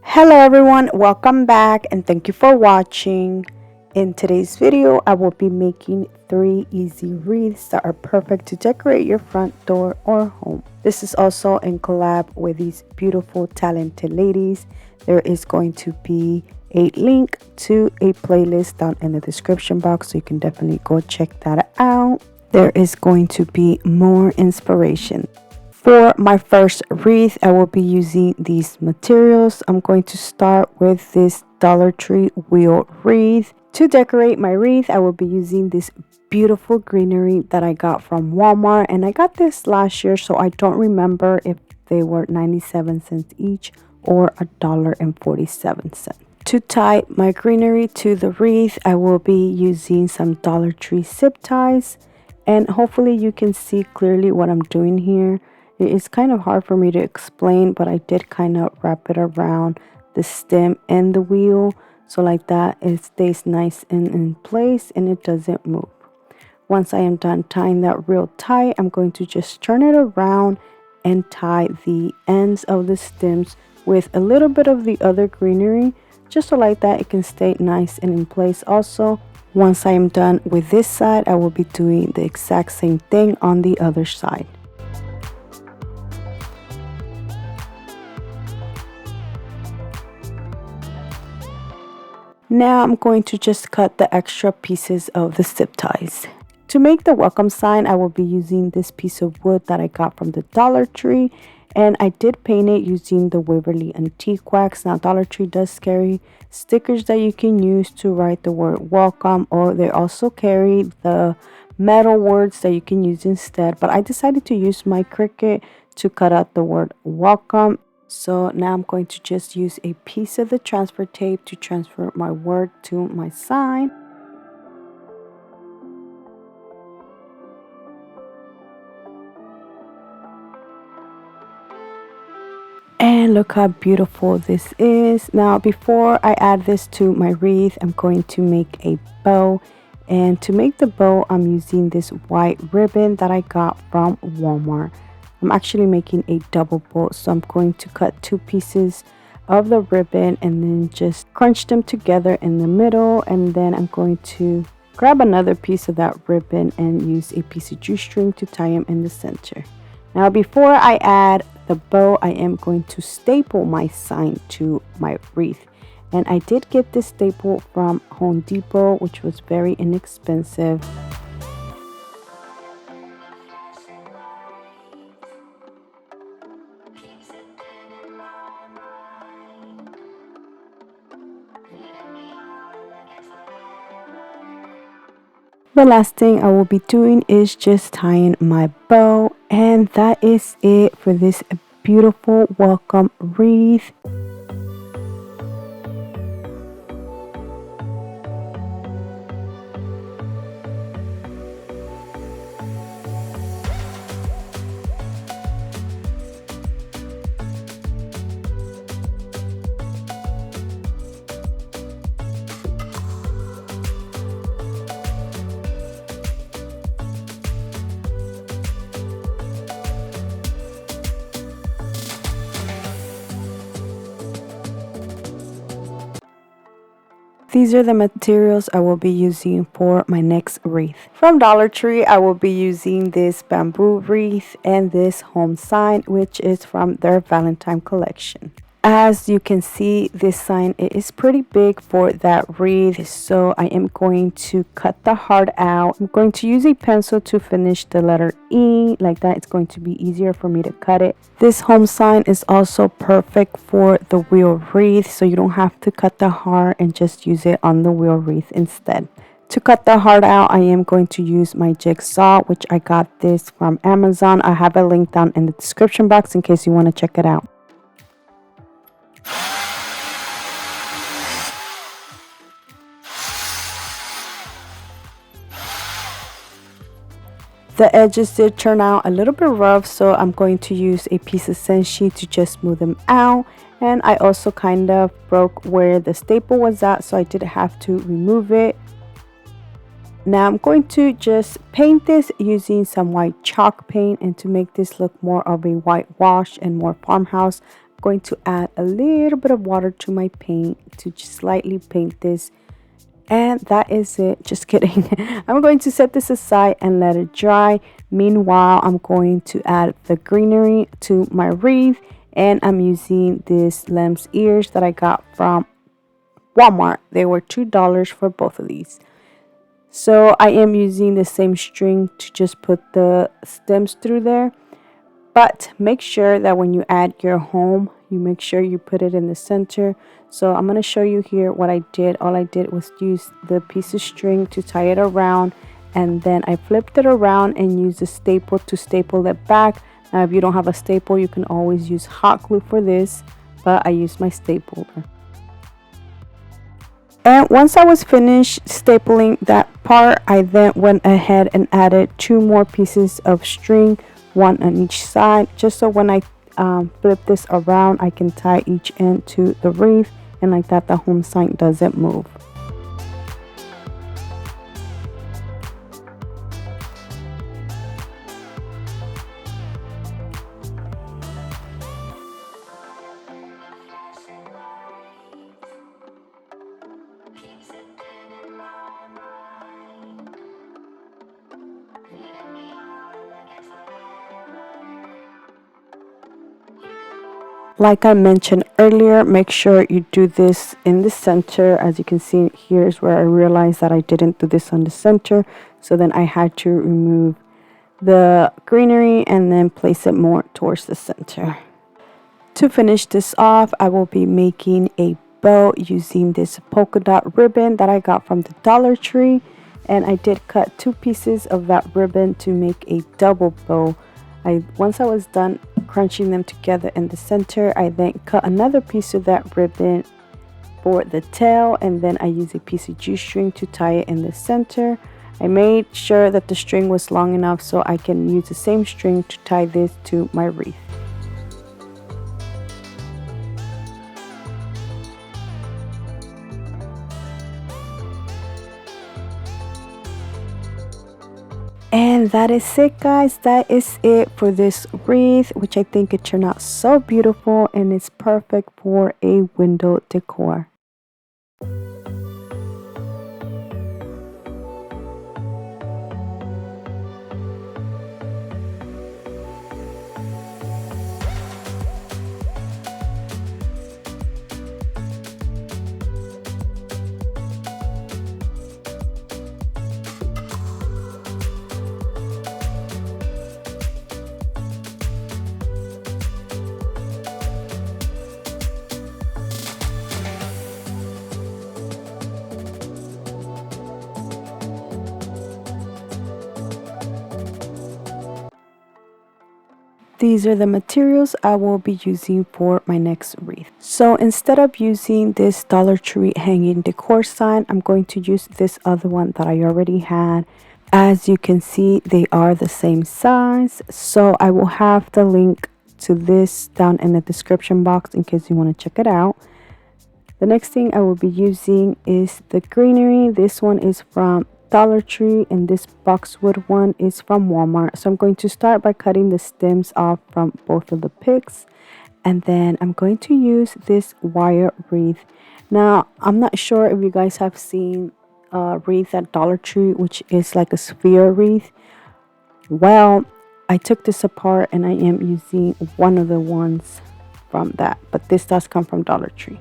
Hello everyone, welcome back and thank you for watching. In today's video, I will be making 3 easy wreaths that are perfect to decorate your front door or home. This is also in collab with these beautiful talented ladies. There is going to be a link to a playlist down in the description box, so you can definitely go check that out. There is going to be more inspiration. For my first wreath, I will be using these materials. I'm going to start with this Dollar Tree wheel wreath. To decorate my wreath, I will be using this beautiful greenery that I got from Walmart. And I got this last year, so I don't remember if they were 97 cents each or $1.47. To tie my greenery to the wreath, I will be using some Dollar Tree zip ties. And hopefully you can see clearly what I'm doing here. It's kind of hard for me to explain, but I did kind of wrap it around the stem and the wheel. So like that, it stays nice and in place and it doesn't move. Once I am done tying that real tight, I'm going to just turn it around and tie the ends of the stems with a little bit of the other greenery. Just so like that, it can stay nice and in place also. Once I am done with this side, I will be doing the exact same thing on the other side. Now I'm going to just cut the extra pieces of the zip ties. To make the welcome sign, I will be using this piece of wood that I got from the Dollar Tree. And I did paint it using the Waverly Antique Wax. Now Dollar Tree does carry stickers that you can use to write the word welcome, or they also carry the metal words that you can use instead. But I decided to use my Cricut to cut out the word welcome. So now I'm going to just use a piece of the transfer tape to transfer my word to my sign. And look how beautiful this is. Now before I add this to my wreath, I'm going to make a bow. And to make the bow, I'm using this white ribbon that I got from Walmart. I'm actually making a double bow, so I'm going to cut 2 pieces of the ribbon and then just crunch them together in the middle. And then I'm going to grab another piece of that ribbon and use a piece of jute string to tie them in the center. Now before I add the bow, I am going to staple my sign to my wreath. And I did get this staple from Home Depot, which was very inexpensive. The last thing I will be doing is just tying my bow, and that is it for this beautiful welcome wreath. These are the materials I will be using for my next wreath. From Dollar Tree, I will be using this bamboo wreath and this home sign, which is from their Valentine collection. As you can see, this sign is pretty big for that wreath, so I am going to cut the heart out. I'm going to use a pencil to finish the letter E. Like that, it's going to be easier for me to cut it. This home sign is also perfect for the wheel wreath, so you don't have to cut the heart and just use it on the wheel wreath instead. To cut the heart out, I am going to use my jigsaw, which I got this from Amazon. I have a link down in the description box in case you want to check it out. The edges did turn out a little bit rough, so I'm going to use a piece of senshi to just smooth them out. And I also kind of broke where the staple was at, so I did have to remove it. Now I'm going to just paint this using some white chalk paint, and to make this look more of a whitewash and more farmhouse, going to add a little bit of water to my paint to just slightly paint this. And that is it. Just kidding. I'm going to set this aside and let it dry. Meanwhile, I'm going to add the greenery to my wreath. And I'm using these lamb's ears that I got from Walmart. They were $2 for both of these. So I am using the same string to just put the stems through there. But make sure that when you add your home, you make sure you put it in the center. So I'm going to show you here what I did. All I did was use the piece of string to tie it around, and then I flipped it around and used a staple to staple it back. Now if you don't have a staple, you can always use hot glue for this, but I used my stapler. And once I was finished stapling that part, I then went ahead and added 2 more pieces of string, one on each side, just so when I flip this around, I can tie each end to the wreath, and like that the home sign doesn't move. Like I mentioned earlier, make sure you do this in the center. As you can see, here's where I realized that I didn't do this on the center. So then I had to remove the greenery and then place it more towards the center. To finish this off, I will be making a bow using this polka dot ribbon that I got from the Dollar Tree. And I did cut 2 pieces of that ribbon to make a double bow. Once I was done crunching them together in the center, I then cut another piece of that ribbon for the tail, and then I used a piece of G-string to tie it in the center. I made sure that the string was long enough so I can use the same string to tie this to my wreath. And that is it, guys. That is it for this wreath, which I think it turned out so beautiful and it's perfect for a window decor. These are the materials I will be using for my next wreath. So instead of using this Dollar Tree hanging decor sign, I'm going to use this other one that I already had. As you can see, they are the same size. So I will have the link to this down in the description box in case you want to check it out. The next thing I will be using is the greenery. This one is from Dollar Tree and this boxwood one is from Walmart. So I'm going to start by cutting the stems off from both of the picks, and then I'm going to use this wire wreath. Now I'm not sure if you guys have seen a wreath at Dollar Tree, which is like a sphere wreath. Well, I took this apart and I am using one of the ones from that, but this does come from Dollar Tree.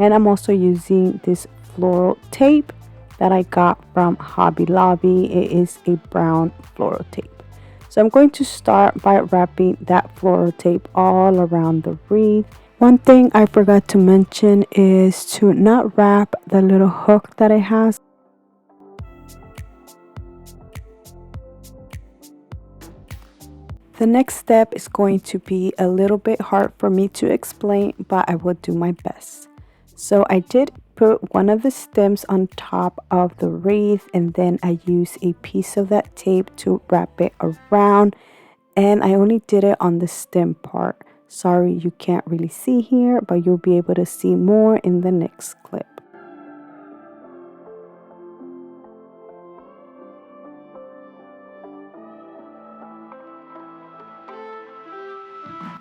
And I'm also using this floral tape that I got from Hobby Lobby. It is a brown floral tape. So I'm going to start by wrapping that floral tape all around the wreath. One thing I forgot to mention is to not wrap the little hook that it has. The next step is going to be a little bit hard for me to explain, but I will do my best. So I did put one of the stems on top of the wreath, and then I used a piece of that tape to wrap it around, and I only did it on the stem part. Sorry you can't really see here, but you'll be able to see more in the next clip.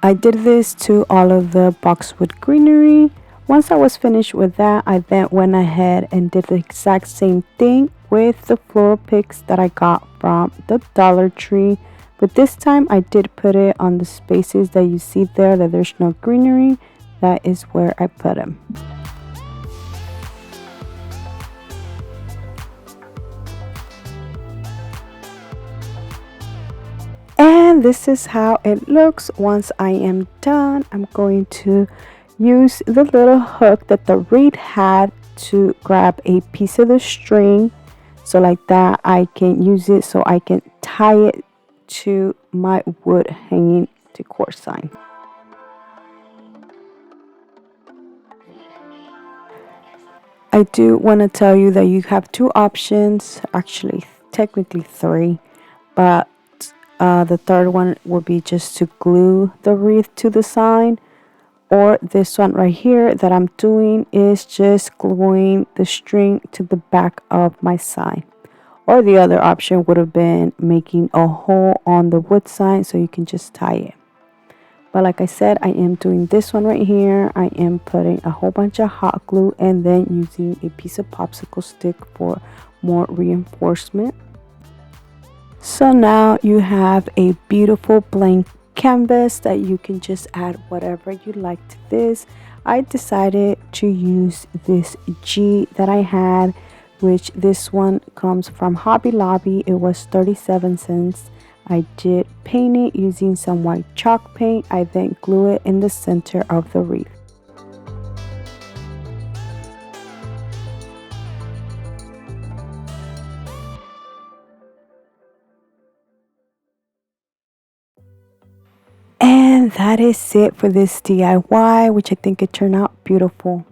I did this to all of the boxwood greenery. Once I was finished with that, I then went ahead and did the exact same thing with the floral picks that I got from the Dollar Tree. But this time I did put it on the spaces that you see there that there's no greenery. That is where I put them. And this is how it looks once I am done. I'm going to use the little hook that the Wreath had to grab a piece of the string, so like that I can use it so I can tie it to my wood hanging decor sign. I do want to tell you that you have two options, actually technically three, but the third one will be just to glue the wreath to the sign, or this one right here that I'm doing is just gluing the string to the back of my sign. Or the other option would have been making a hole on the wood sign so you can just tie it. But like I said, I am doing this one right here. I am putting a whole bunch of hot glue and then using a piece of popsicle stick for more reinforcement. So now you have a beautiful blank canvas that you can just add whatever you like to this. I decided to use this G that I had, which this one comes from Hobby Lobby. It was 37 cents. I did paint it using some white chalk paint. I then glue it in the center of the wreath. And that is it for this DIY, which I think it turned out beautiful.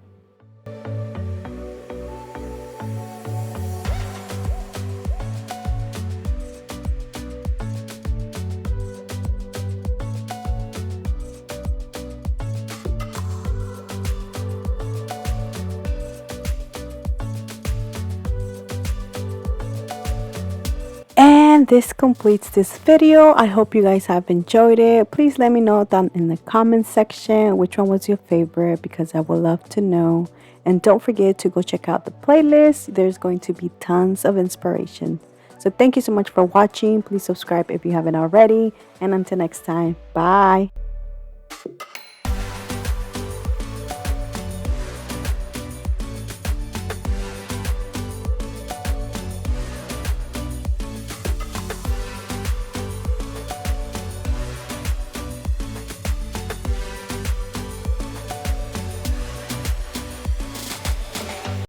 And this completes this video. I hope you guys have enjoyed it. Please let me know down in the comment section which one was your favorite, because I would love to know. And don't forget to go check out the playlist. There's going to be tons of inspiration. So thank you so much for watching. Please subscribe if you haven't already. And until next time, bye.